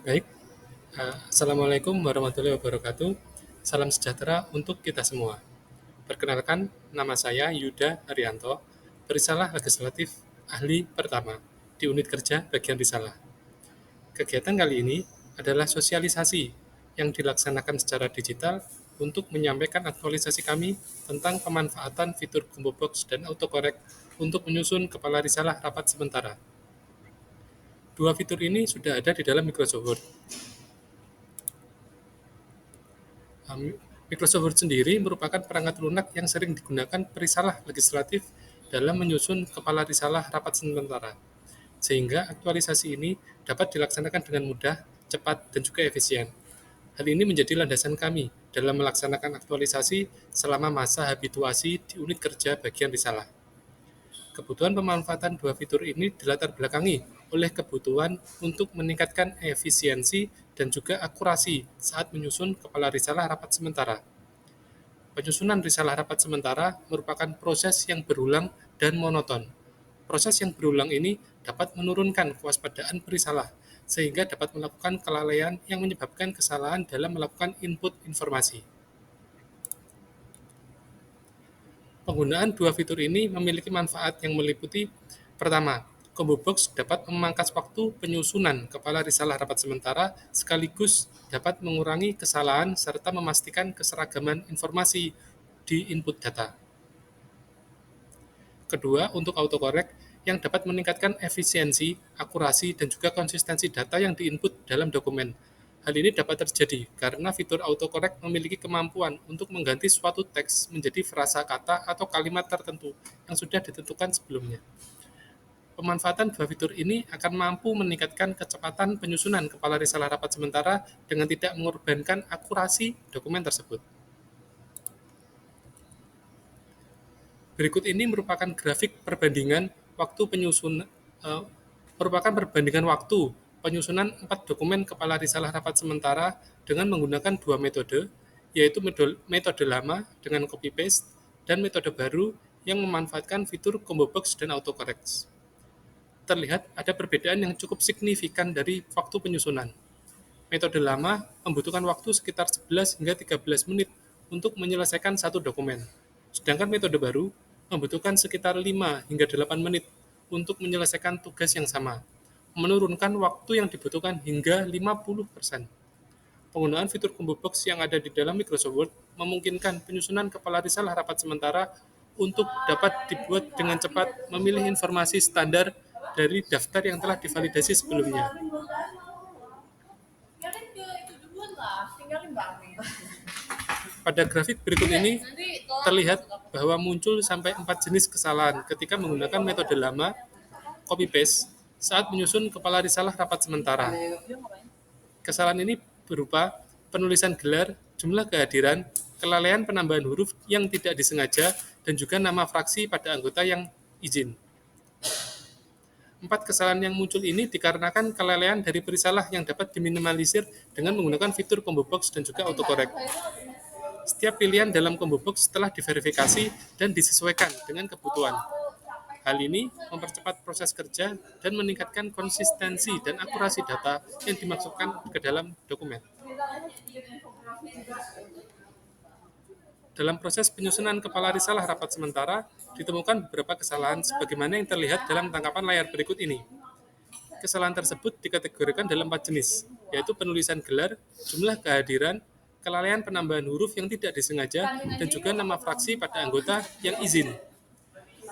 Baik, Assalamualaikum warahmatullahi wabarakatuh. Salam sejahtera untuk kita semua. Perkenalkan, nama saya Yuda Haryanto, Perisalah Legislatif Ahli Pertama di Unit Kerja Bagian Risalah. Kegiatan kali ini adalah sosialisasi yang dilaksanakan secara digital untuk menyampaikan aktualisasi kami tentang pemanfaatan fitur combo box dan autocorrect untuk menyusun kepala risalah rapat sementara. Dua fitur ini sudah ada di dalam Microsoft Word. Microsoft Word sendiri merupakan perangkat lunak yang sering digunakan perisalah legislatif dalam menyusun kepala risalah rapat sementara, sehingga aktualisasi ini dapat dilaksanakan dengan mudah, cepat, dan juga efisien. Hal ini menjadi landasan kami dalam melaksanakan aktualisasi selama masa habituasi di unit kerja bagian risalah. Kebutuhan pemanfaatan dua fitur ini dilatar belakangi oleh kebutuhan untuk meningkatkan efisiensi dan juga akurasi saat menyusun kepala risalah rapat sementara. Penyusunan risalah rapat sementara merupakan proses yang berulang dan monoton. Proses yang berulang ini dapat menurunkan kewaspadaan perisalah, sehingga dapat melakukan kelalaian yang menyebabkan kesalahan dalam melakukan input informasi. Penggunaan dua fitur ini memiliki manfaat yang meliputi: pertama, combo box dapat memangkas waktu penyusunan kepala risalah rapat sementara sekaligus dapat mengurangi kesalahan serta memastikan keseragaman informasi di input data. Kedua, untuk autocorrect yang dapat meningkatkan efisiensi, akurasi, dan juga konsistensi data yang diinput dalam dokumen. Hal ini dapat terjadi karena fitur autocorrect memiliki kemampuan untuk mengganti suatu teks menjadi frasa kata atau kalimat tertentu yang sudah ditentukan sebelumnya. Pemanfaatan dua fitur ini akan mampu meningkatkan kecepatan penyusunan kepala risalah rapat sementara dengan tidak mengorbankan akurasi dokumen tersebut. Berikut ini eh, merupakan perbandingan waktu penyusunan 4 dokumen kepala risalah rapat sementara dengan menggunakan dua metode, yaitu metode lama dengan copy paste dan metode baru yang memanfaatkan fitur combo box dan autocorrect. Terlihat ada perbedaan yang cukup signifikan dari waktu penyusunan. Metode lama membutuhkan waktu sekitar 11 hingga 13 menit untuk menyelesaikan satu dokumen. Sedangkan metode baru membutuhkan sekitar 5 hingga 8 menit untuk menyelesaikan tugas yang sama, menurunkan waktu yang dibutuhkan hingga 50%. Penggunaan fitur combo box yang ada di dalam Microsoft Word memungkinkan penyusunan kepala risalah rapat sementara untuk dapat dibuat dengan cepat memilih informasi standar dari daftar yang telah divalidasi sebelumnya. Pada grafik berikut ini terlihat bahwa muncul sampai 4 jenis kesalahan ketika menggunakan metode lama copy paste saat menyusun kepala risalah rapat sementara. Kesalahan ini berupa penulisan gelar, jumlah kehadiran, kelalaian penambahan huruf yang tidak disengaja, dan juga nama fraksi pada anggota yang izin. 4 kesalahan yang muncul ini dikarenakan kelalaian dari perisalah yang dapat diminimalisir dengan menggunakan fitur combo box dan juga autocorrect. Setiap pilihan dalam combo box telah diverifikasi dan disesuaikan dengan kebutuhan. Hal ini mempercepat proses kerja dan meningkatkan konsistensi dan akurasi data yang dimasukkan ke dalam dokumen. Dalam proses penyusunan kepala risalah rapat sementara, ditemukan beberapa kesalahan sebagaimana yang terlihat dalam tangkapan layar berikut ini. Kesalahan tersebut dikategorikan dalam 4 jenis, yaitu penulisan gelar, jumlah kehadiran, kelalaian penambahan huruf yang tidak disengaja, dan juga nama fraksi pada anggota yang izin.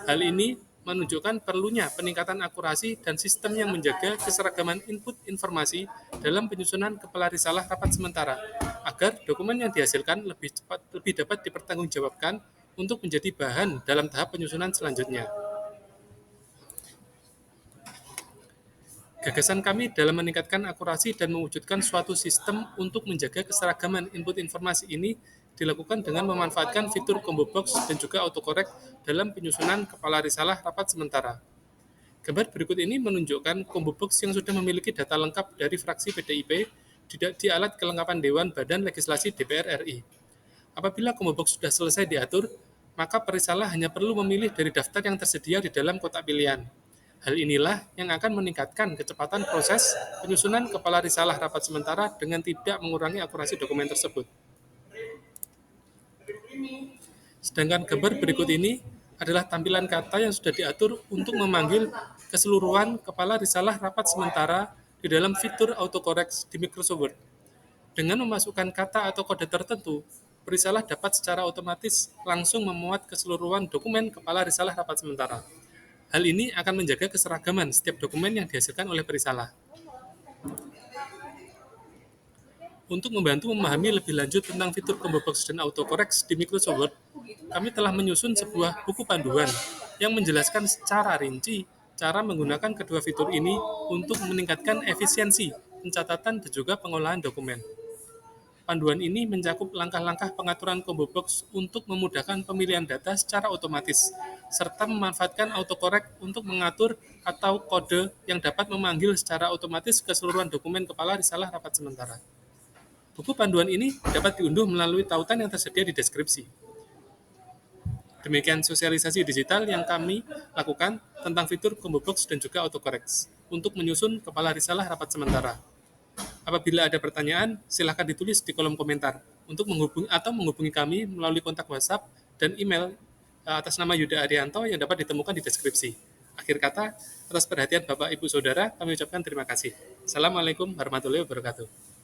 Hal ini menunjukkan perlunya peningkatan akurasi dan sistem yang menjaga keseragaman input informasi dalam penyusunan kepala risalah rapat sementara, agar dokumen yang dihasilkan lebih dapat dipertanggungjawabkan untuk menjadi bahan dalam tahap penyusunan selanjutnya. Gagasan kami dalam meningkatkan akurasi dan mewujudkan suatu sistem untuk menjaga keseragaman input informasi ini dilakukan dengan memanfaatkan fitur combo box dan juga autocorrect dalam penyusunan kepala risalah rapat sementara. Gambar berikut ini menunjukkan combo box yang sudah memiliki data lengkap dari fraksi PDIP di alat kelengkapan Dewan Badan Legislasi DPR RI. Apabila combo box sudah selesai diatur, maka perisalah hanya perlu memilih dari daftar yang tersedia di dalam kotak pilihan. Hal inilah yang akan meningkatkan kecepatan proses penyusunan kepala risalah rapat sementara dengan tidak mengurangi akurasi dokumen tersebut. Sedangkan gambar berikut ini adalah tampilan kata yang sudah diatur untuk memanggil keseluruhan kepala risalah rapat sementara di dalam fitur autocorrect di Microsoft Word. Dengan memasukkan kata atau kode tertentu, perisalah dapat secara otomatis langsung memuat keseluruhan dokumen kepala risalah rapat sementara. Hal ini akan menjaga keseragaman setiap dokumen yang dihasilkan oleh perisalah. Untuk membantu memahami lebih lanjut tentang fitur combo box dan autocorrect di Microsoft Word, kami telah menyusun sebuah buku panduan yang menjelaskan secara rinci cara menggunakan kedua fitur ini untuk meningkatkan efisiensi pencatatan dan juga pengolahan dokumen. Panduan ini mencakup langkah-langkah pengaturan combo box untuk memudahkan pemilihan data secara otomatis, serta memanfaatkan autocorrect untuk mengatur atau kode yang dapat memanggil secara otomatis keseluruhan dokumen kepala risalah rapat sementara. Buku panduan ini dapat diunduh melalui tautan yang tersedia di deskripsi. Demikian sosialisasi digital yang kami lakukan tentang fitur combo box dan juga autocorrect untuk menyusun kepala risalah rapat sementara. Apabila ada pertanyaan, silakan ditulis di kolom komentar untuk menghubungi kami melalui kontak WhatsApp dan email atas nama Yuda Arianto yang dapat ditemukan di deskripsi. Akhir kata, atas perhatian Bapak Ibu Saudara, kami ucapkan terima kasih. Assalamualaikum warahmatullahi wabarakatuh.